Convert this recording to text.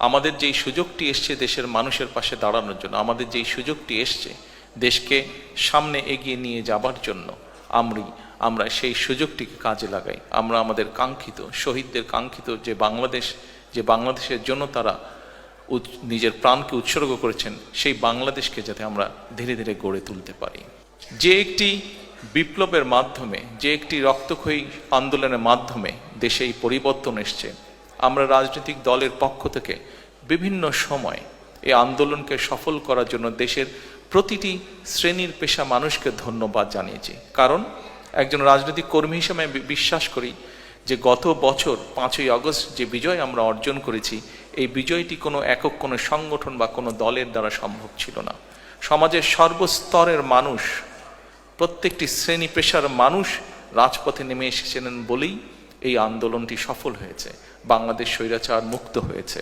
আমাদের যেই সুযোগটি এসছে দেশের মানুষের পাশে দাঁড়ানোর জন্য, আমাদের যেই সুযোগটি এসছে দেশকে সামনে এগিয়ে নিয়ে যাবার জন্য, আমরা সেই সুযোগটিকে কাজে লাগাই। আমরা আমাদের কাঙ্ক্ষিত, শহীদদের কাঙ্ক্ষিত যে বাংলাদেশের জন্য তারা নিজের প্রাণকে উৎসর্গ করেছেন, সেই বাংলাদেশকে যাতে আমরা ধীরে ধীরে গড়ে তুলতে পারি। যে একটি বিপ্লবের মাধ্যমে, যে একটি রক্তক্ষয়ী আন্দোলনের মাধ্যমে দেশে এই পরিবর্তন এসছে, আমরা রাজনৈতিক দলের পক্ষ থেকে বিভিন্ন সময় এই আন্দোলনকে সফল করার জন্য দেশের প্রতিটি শ্রেণীর পেশা মানুষকে ধন্যবাদ জানিয়েছি। কারণ একজন রাজনৈতিক কর্মী হিসেবে আমি বিশ্বাস করি যে গত বছর 5ই আগস্ট যে বিজয় আমরা অর্জন করেছি, এই বিজয়টি কোনো একক কোনো সংগঠন বা কোনো দলের দ্বারা সম্ভব ছিল না। সমাজের সর্বস্তরের মানুষ, প্রত্যেকটি শ্রেণী পেশার মানুষ রাজপথে নেমে এসেছিলেন বলেই এই আন্দোলনটি সফল হয়েছে, বাংলাদেশ স্বৈরাচার মুক্ত হয়েছে।